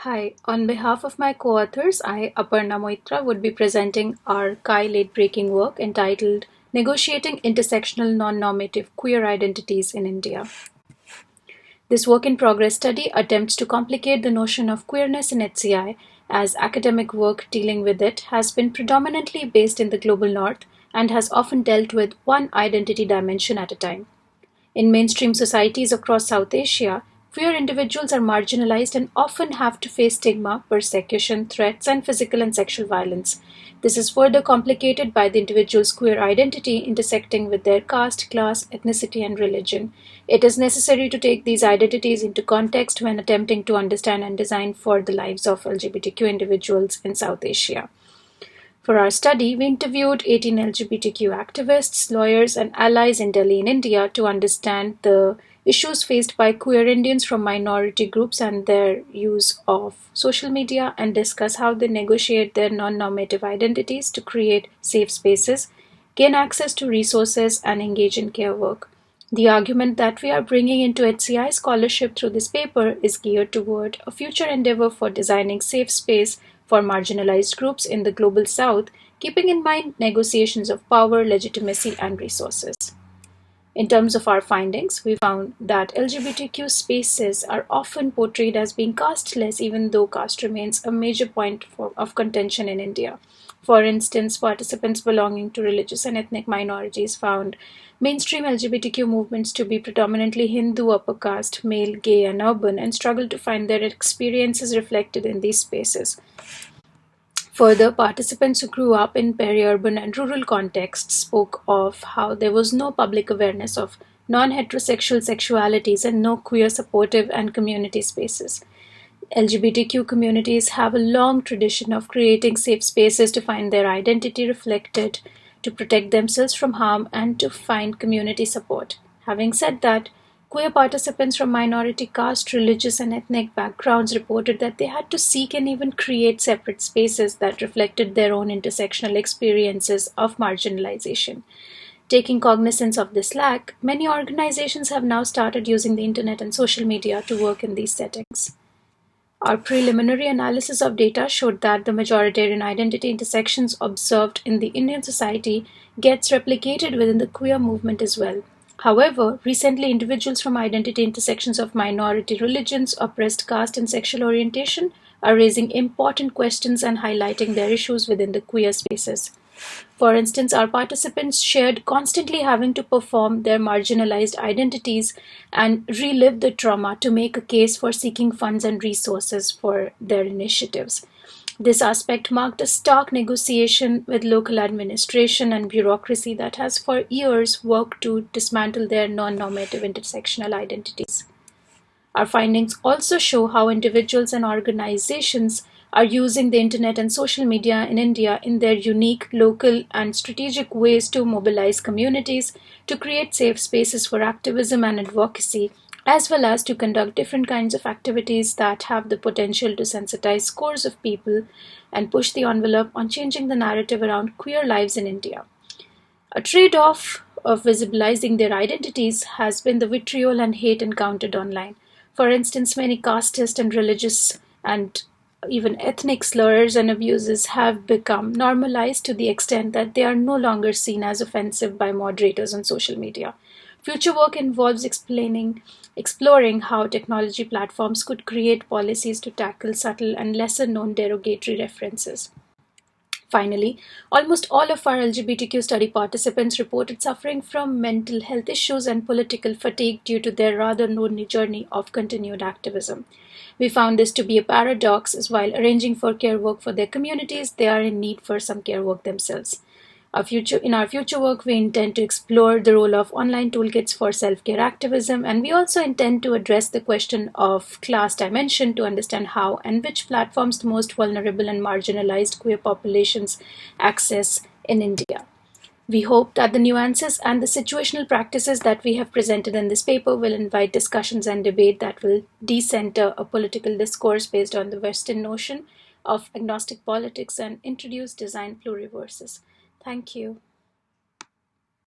Hi, on behalf of my co-authors, I, Aparna Moitra, would be presenting our Chi late-breaking work entitled Negotiating Intersectional Non-Normative Queer Identities in India. This work-in-progress study attempts to complicate the notion of queerness in HCI, as academic work dealing with it has been predominantly based in the global north and has often dealt with one identity dimension at a time. In mainstream societies across South Asia, queer individuals are marginalized and often have to face stigma, persecution, threats, and physical and sexual violence. This is further complicated by the individual's queer identity intersecting with their caste, class, ethnicity, and religion. It is necessary to take these identities into context when attempting to understand and design for the lives of LGBTQ individuals in South Asia. For our study, we interviewed 18 LGBTQ activists, lawyers, and allies in Delhi in India to understand the issues faced by queer Indians from minority groups and their use of social media, and discuss how they negotiate their non-normative identities to create safe spaces, gain access to resources, and engage in care work. The argument that we are bringing into HCI scholarship through this paper is geared toward a future endeavor for designing safe space for marginalized groups in the global south, keeping in mind negotiations of power, legitimacy, and resources. In terms of our findings, we found that LGBTQ spaces are often portrayed as being casteless, even though caste remains a major point of contention in India. For instance, participants belonging to religious and ethnic minorities found mainstream LGBTQ movements to be predominantly Hindu upper caste, male, gay, and urban, and struggled to find their experiences reflected in these spaces. Further, participants who grew up in peri-urban and rural contexts spoke of how there was no public awareness of non-heterosexual sexualities and no queer supportive and community spaces. LGBTQ communities have a long tradition of creating safe spaces to find their identity reflected, to protect themselves from harm, and to find community support. Having said that, queer participants from minority caste, religious, and ethnic backgrounds reported that they had to seek and even create separate spaces that reflected their own intersectional experiences of marginalization. Taking cognizance of this lack, many organizations have now started using the internet and social media to work in these settings. Our preliminary analysis of data showed that the majoritarian identity intersections observed in the Indian society gets replicated within the queer movement as well. However, recently individuals from identity intersections of minority religions, oppressed caste, and sexual orientation are raising important questions and highlighting their issues within the queer spaces. For instance, our participants shared constantly having to perform their marginalized identities and relive the trauma to make a case for seeking funds and resources for their initiatives. This aspect marked a stark negotiation with local administration and bureaucracy that has for years worked to dismantle their non-normative intersectional identities. Our findings also show how individuals and organizations are using the internet and social media in India in their unique, local, and strategic ways to mobilize communities, to create safe spaces for activism and advocacy, as well as to conduct different kinds of activities that have the potential to sensitize scores of people and push the envelope on changing the narrative around queer lives in India. A trade-off of visibilizing their identities has been the vitriol and hate encountered online. For instance, many casteist and religious and even ethnic slurs and abuses have become normalized to the extent that they are no longer seen as offensive by moderators on social media. Future work involves exploring how technology platforms could create policies to tackle subtle and lesser-known derogatory references. Finally, almost all of our LGBTQ study participants reported suffering from mental health issues and political fatigue due to their rather lonely journey of continued activism. We found this to be a paradox, as while arranging for care work for their communities, they are in need for some care work themselves. In our future work, we intend to explore the role of online toolkits for self-care activism, and we also intend to address the question of class dimension to understand how and which platforms the most vulnerable and marginalized queer populations access in India. We hope that the nuances and the situational practices that we have presented in this paper will invite discussions and debate that will decenter a political discourse based on the Western notion of agnostic politics and introduce design pluriverses. Thank you.